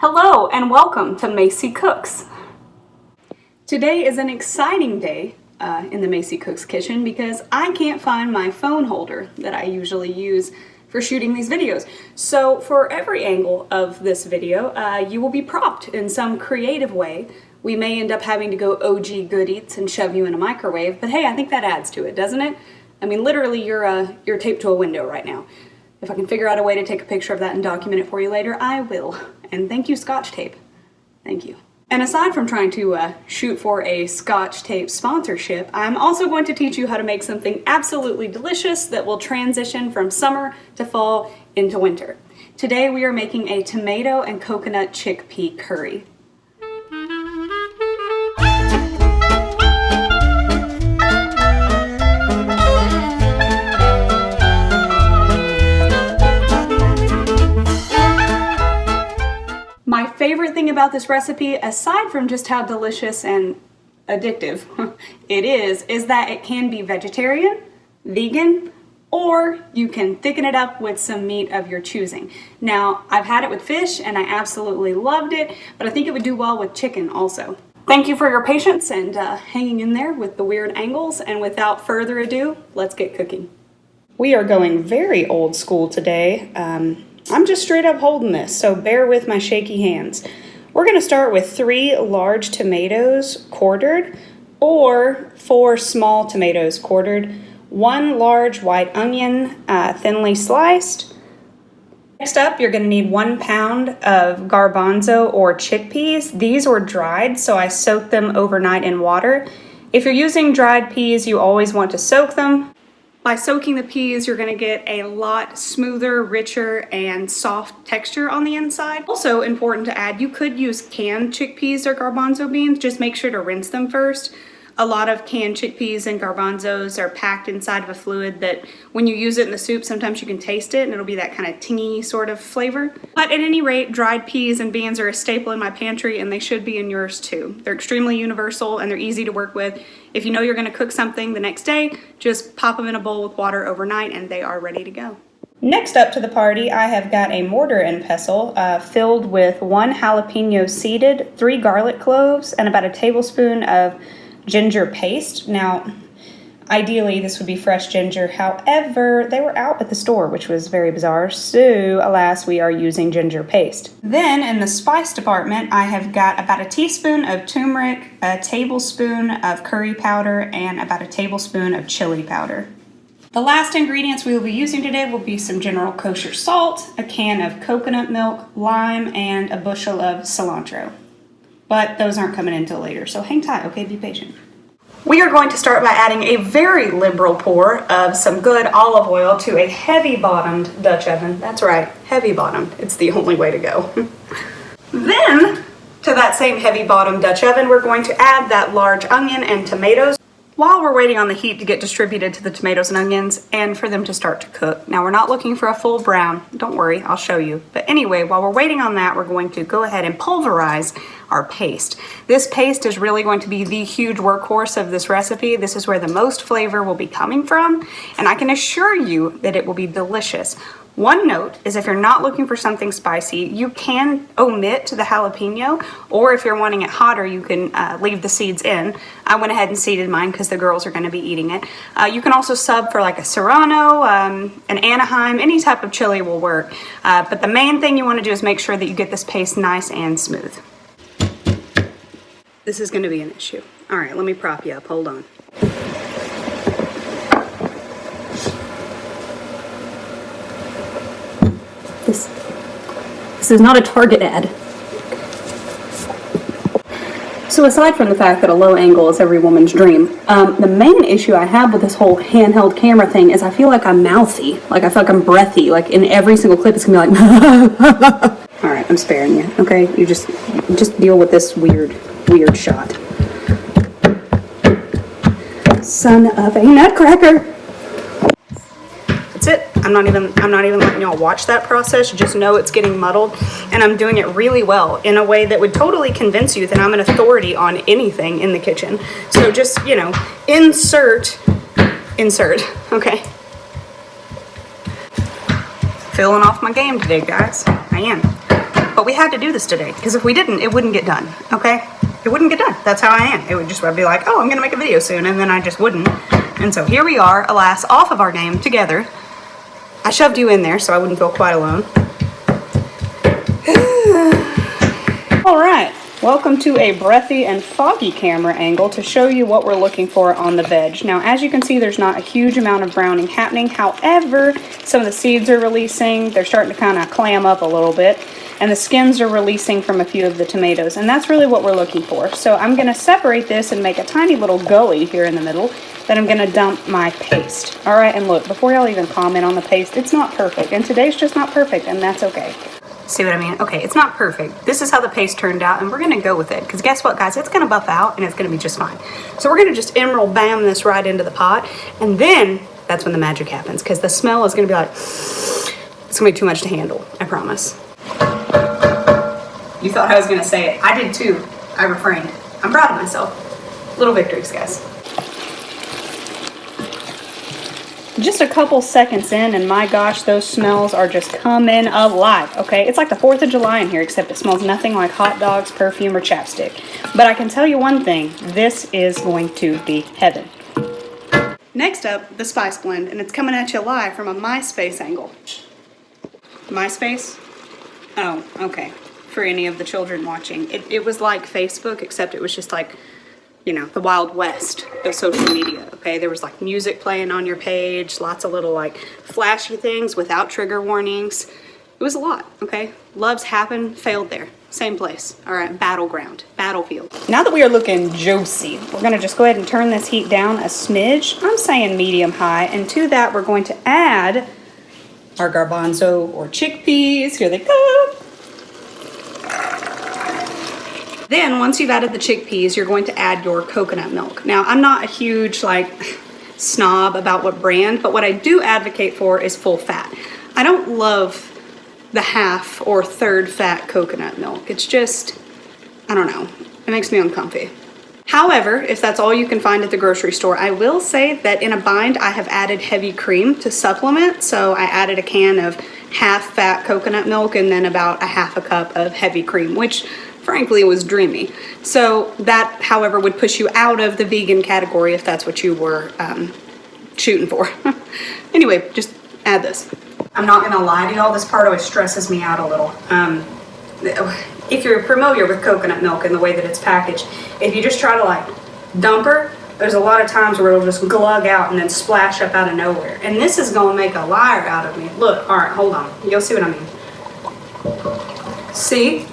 Hello and welcome to Macy Cooks. Today is an exciting day in the Macy Cooks kitchen because I can't find my phone holder that I usually use for shooting these videos. So for every angle of this video, you will be propped in some creative way. We may end up having to go OG good eats and shove you in a microwave, but hey, I think that adds to it, doesn't it? I mean, literally you're taped to a window right now. If I can figure out a way to take a picture of that and document it for you later, I will. And thank you, Scotch Tape. Thank you. And aside from trying to shoot for a Scotch Tape sponsorship, I'm also going to teach you how to make something absolutely delicious that will transition from summer to fall into winter. Today we are making a tomato and coconut chickpea curry. My favorite thing about this recipe, aside from just how delicious and addictive it is that it can be vegetarian, vegan, or you can thicken it up with some meat of your choosing. Now, I've had it with fish and I absolutely loved it, but I think it would do well with chicken also. Thank you for your patience and hanging in there with the weird angles, and without further ado, let's get cooking. We are going very old school today. I'm just straight up holding this, so bear with my shaky hands. We're going to start with 3 large tomatoes quartered, or 4 small tomatoes quartered, 1 large white onion thinly sliced. Next up, you're going to need 1 pound of garbanzo or chickpeas. These were dried, so I soaked them overnight in water. If you're using dried peas, you always want to soak them. By soaking the peas, you're gonna get a lot smoother, richer, and soft texture on the inside. Also important to add, you could use canned chickpeas or garbanzo beans. Just make sure to rinse them first. A lot of canned chickpeas and garbanzos are packed inside of a fluid that when you use it in the soup, sometimes you can taste it and it'll be that kind of tingy sort of flavor. But at any rate, dried peas and beans are a staple in my pantry, and they should be in yours too. They're extremely universal and they're easy to work with. If you know you're gonna cook something the next day, just pop them in a bowl with water overnight and they are ready to go. Next up to the party, I have got a mortar and pestle filled with 1 jalapeno seeded, 3 garlic cloves, and about a tablespoon of ginger paste. Now, ideally this would be fresh ginger, however, they were out at the store, which was very bizarre, so alas, we are using ginger paste. Then in the spice department, I have got about a teaspoon of turmeric, a tablespoon of curry powder, and about a tablespoon of chili powder. The last ingredients we will be using today will be some general kosher salt, a can of coconut milk, lime, and a bushel of cilantro. But those aren't coming in until later, so hang tight, okay? Be patient. We are going to start by adding a very liberal pour of some good olive oil to a heavy-bottomed Dutch oven. That's right, heavy-bottomed. It's the only way to go. Then, to that same heavy-bottomed Dutch oven, we're going to add that large onion and tomatoes while we're waiting on the heat to get distributed to the tomatoes and onions and for them to start to cook. Now, we're not looking for a full brown. Don't worry, I'll show you. But anyway, while we're waiting on that, we're going to go ahead and pulverize our paste. This paste is really going to be the huge workhorse of this recipe. This is where the most flavor will be coming from, and I can assure you that it will be delicious. One note is if you're not looking for something spicy, you can omit the jalapeno, or if you're wanting it hotter, you can leave the seeds in. I went ahead and seeded mine because the girls are going to be eating it. You can also sub for like a Serrano, an Anaheim, any type of chili will work. But the main thing you want to do is make sure that you get this paste nice and smooth. This is going to be an issue. All right, let me prop you up. Hold on. This is not a Target ad. So aside from the fact that a low angle is every woman's dream, the main issue I have with this whole handheld camera thing is I feel like I'm mouthy. Like I feel like I'm breathy. Like in every single clip it's going to be like, all right, I'm sparing you, okay? You just deal with this weird shot. Son of a nutcracker. That's it. I'm not even letting y'all watch that process. Just know it's getting muddled, and I'm doing it really well in a way that would totally convince you that I'm an authority on anything in the kitchen. So just, you know, insert, okay? Feeling off my game today, guys. I am. but we had to do this today because if we didn't, it wouldn't get done, okay? It wouldn't get done. That's how I am. It would just, I'd be like, oh, I'm gonna make a video soon, and then I just wouldn't. And so here we are, alas, off of our game together. I shoved you in there so I wouldn't feel quite alone. All right, welcome to a breathy and foggy camera angle to show you what we're looking for on the veg. Now, as you can see, there's not a huge amount of browning happening. However, some of the seeds are releasing. They're starting to kind of clam up a little bit, and the skins are releasing from a few of the tomatoes, and that's really what we're looking for. So I'm gonna separate this and make a tiny little gully here in the middle that I'm gonna dump my paste. All right, and look, before y'all even comment on the paste, it's not perfect, and today's just not perfect, and that's okay. See what I mean? Okay, it's not perfect. This is how the paste turned out, and we're gonna go with it, because guess what, guys? It's gonna buff out, and it's gonna be just fine. So we're gonna just emerald bam this right into the pot, and then that's when the magic happens, because the smell is gonna be like, it's gonna be too much to handle, I promise. You thought I was gonna say it. I did too. I refrained. I'm proud of myself. Little victories, guys. Just a couple seconds in, and my gosh, those smells are just coming alive, okay? It's like the 4th of July in here, except it smells nothing like hot dogs, perfume, or chapstick. But I can tell you one thing, this is going to be heaven. Next up, the spice blend, and it's coming at you live from a MySpace angle. MySpace? Oh, okay. For any of the children watching. It was like Facebook, except it was just like, you know, the Wild West of social media, okay? There was like music playing on your page, lots of little like flashy things without trigger warnings. It was a lot, okay? Loves happen, failed there. Same place, all right, battleground, battlefield. Now that we are looking juicy, we're gonna just go ahead and turn this heat down a smidge. I'm saying medium high, and to that we're going to add our garbanzo or chickpeas. Here they come. Then once you've added the chickpeas, you're going to add your coconut milk. Now, I'm not a huge like snob about what brand, but what I do advocate for is full fat. I don't love the half or third fat coconut milk. It's just, I don't know, it makes me uncomfy. However, if that's all you can find at the grocery store, I will say that in a bind, I have added heavy cream to supplement. So I added a can of half fat coconut milk and then about a half a cup of heavy cream, which frankly was dreamy. So that, however, would push you out of the vegan category if that's what you were shooting for. Anyway, just add this. I'm not gonna lie to y'all, this part always stresses me out a little. If you're familiar with coconut milk and the way that it's packaged, if you just try to like dump her, there's a lot of times where it'll just glug out and then splash up out of nowhere. And this is gonna make a liar out of me. Look, all right, hold on. You'll see what I mean. See?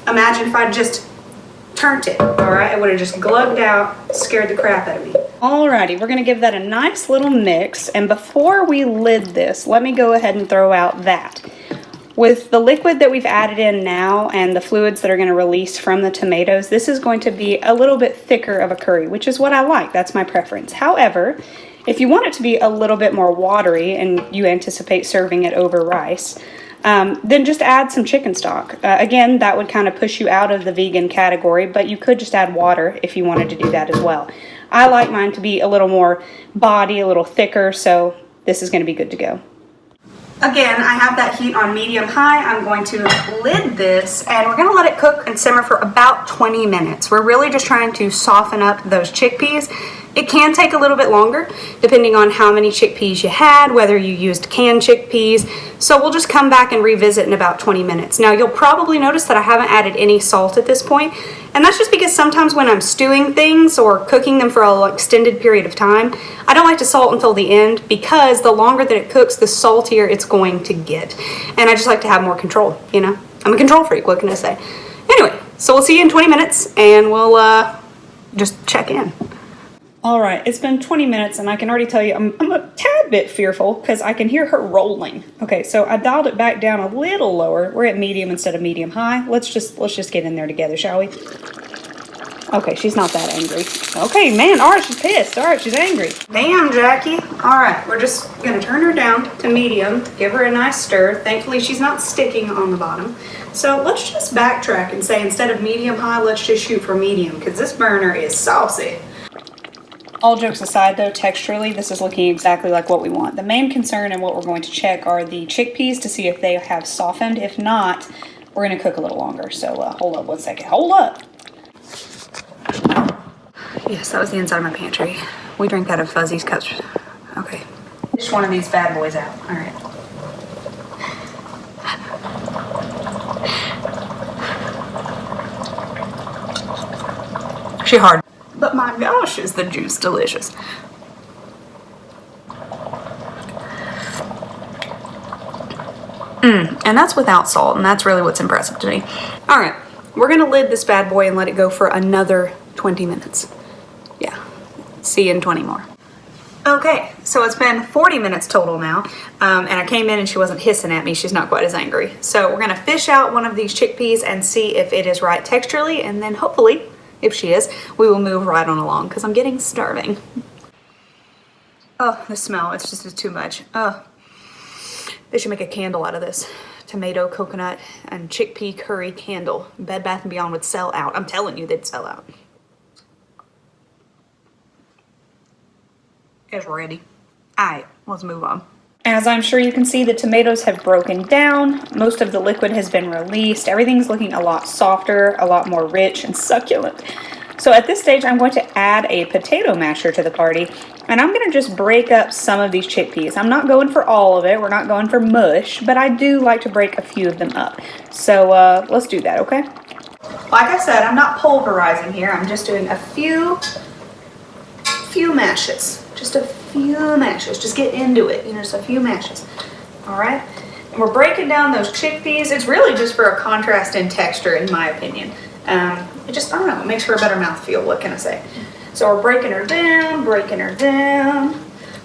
Imagine if I just turned it, all right? It would have just glugged out, scared the crap out of me. Alrighty, we're gonna give that a nice little mix, and before we lid this, let me go ahead and throw out that. With the liquid that we've added in now and the fluids that are gonna release from the tomatoes, this is going to be a little bit thicker of a curry, which is what I like, that's my preference. However, if you want it to be a little bit more watery and you anticipate serving it over rice, then just add some chicken stock. Again, that would kind of push you out of the vegan category, but you could just add water if you wanted to do that as well. I like mine to be a little more body, a little thicker, so this is going to be good to go. Again, I have that heat on medium high. I'm going to lid this, and we're going to let it cook and simmer for about 20 minutes. We're really just trying to soften up those chickpeas. It can take a little bit longer, depending on how many chickpeas you had, whether you used canned chickpeas. So we'll just come back and revisit in about 20 minutes. Now, you'll probably notice that I haven't added any salt at this point, and that's just because sometimes when I'm stewing things or cooking them for an extended period of time, I don't like to salt until the end, because the longer that it cooks, the saltier it's going to get. And I just like to have more control, you know? I'm a control freak, what can I say? Anyway, so we'll see you in 20 minutes, and we'll just check in. All right, it's been 20 minutes and I can already tell you I'm a tad bit fearful because I can hear her rolling. Okay, so I dialed it back down a little lower. We're at medium instead of medium high. Let's just get in there together, shall we? Okay, she's not that angry. Okay, man, all right, she's pissed. All right, she's angry. Damn, Jackie. All right, we're just gonna turn her down to medium, give her a nice stir. Thankfully, she's not sticking on the bottom. So let's just backtrack and say instead of medium high, let's just shoot for medium because this burner is saucy. All jokes aside though, texturally, this is looking exactly like what we want. The main concern and what we're going to check are the chickpeas to see if they have softened. If not, we're gonna cook a little longer. So hold up one second, hold up. Yes, that was the inside of my pantry. We drink out of Fuzzy's cups. Okay. Just one of these bad boys out. All right. She hard. But my gosh, is the juice delicious. And that's without salt, and that's really what's impressive to me. All right, we're gonna lid this bad boy and let it go for another 20 minutes. Yeah, see you in 20 more. Okay, so it's been 40 minutes total now, and I came in and she wasn't hissing at me. She's not quite as angry. So we're gonna fish out one of these chickpeas and see if it is right texturally, and then hopefully, if she is, we will move right on along because I'm getting starving. Oh, the smell, it's just too much. Oh, they should make a candle out of this. Tomato, coconut, and chickpea curry candle. Bed Bath & Beyond would sell out. I'm telling you, they'd sell out. It's ready. All right, let's move on. As I'm sure you can see, the tomatoes have broken down. Most of the liquid has been released. Everything's looking a lot softer, a lot more rich and succulent. So at this stage, I'm going to add a potato masher to the party, and I'm going to just break up some of these chickpeas. I'm not going for all of it. We're not going for mush, but I do like to break a few of them up. So let's do that, okay? Like I said, I'm not pulverizing here. I'm just doing a few mashes. Just a few mashes. Just get into it, you know, just a few mashes. All right? And we're breaking down those chickpeas. It's really just for a contrast in texture, in my opinion. It just, I don't know, it makes for a better mouthfeel. What can I say? So we're breaking her down, breaking her down,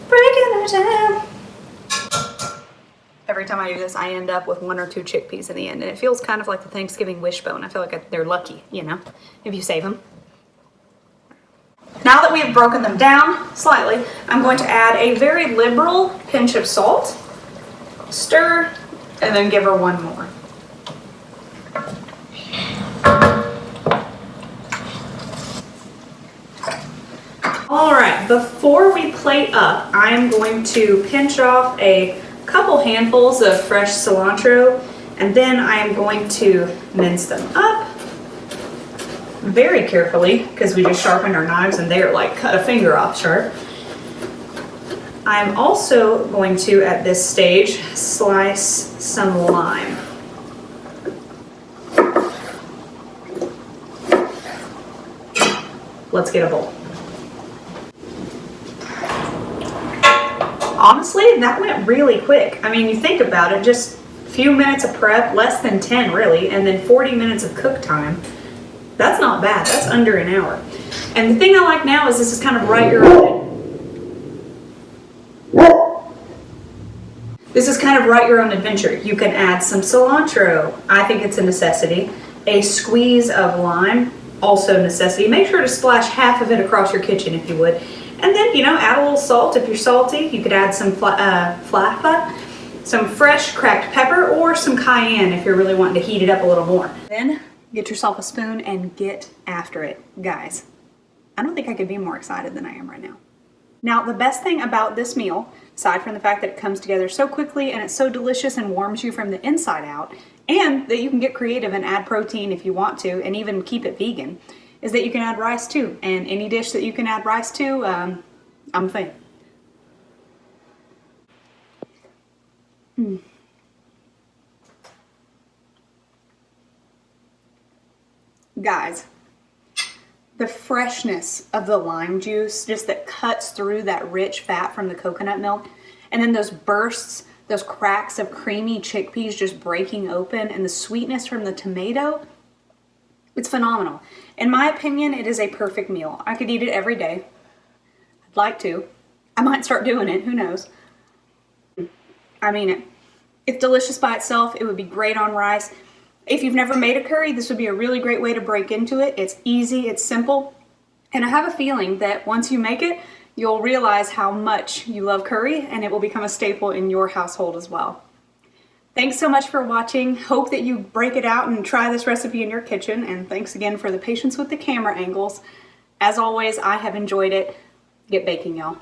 breaking her down. Every time I do this, I end up with 1 or 2 chickpeas in the end. And it feels kind of like the Thanksgiving wishbone. I feel like they're lucky, you know, if you save them. Now that we have broken them down slightly, I'm going to add a very liberal pinch of salt, stir, and then give her one more. All right, before we plate up, I'm going to pinch off a couple handfuls of fresh cilantro, and then I am going to mince them up very carefully because we just sharpened our knives and they are like cut a finger off sharp. I'm also going to, at this stage, slice some lime. Let's get a bowl. Honestly, that went really quick. I mean, you think about it, just a few minutes of prep, less than 10 really, and then 40 minutes of cook time. That's not bad, that's under an hour. And the thing I like now is this is kind of right your own. This is kind of right your own adventure. You can add some cilantro. I think it's a necessity. A squeeze of lime, also a necessity. Make sure to splash half of it across your kitchen if you would. And then, you know, add a little salt if you're salty. You could add some some fresh cracked pepper or some cayenne if you're really wanting to heat it up a little more. Then get yourself a spoon and get after it. Guys, I don't think I could be more excited than I am right now. Now, the best thing about this meal, aside from the fact that it comes together so quickly and it's so delicious and warms you from the inside out, and that you can get creative and add protein if you want to, and even keep it vegan, is that you can add rice too. And any dish that you can add rice to, I'm a fan. Guys, the freshness of the lime juice, just that cuts through that rich fat from the coconut milk, and then those bursts, those cracks of creamy chickpeas just breaking open, and the sweetness from the tomato, it's phenomenal. In my opinion, it is a perfect meal. I could eat it every day. I'd like to. I might start doing it, who knows. I mean it. It's delicious by itself. It would be great on rice. If you've never made a curry, this would be a really great way to break into it. It's easy, it's simple, and I have a feeling that once you make it, you'll realize how much you love curry, and it will become a staple in your household as well. Thanks so much for watching. Hope that you break it out and try this recipe in your kitchen, and thanks again for the patience with the camera angles. As always, I have enjoyed it. Get baking, y'all.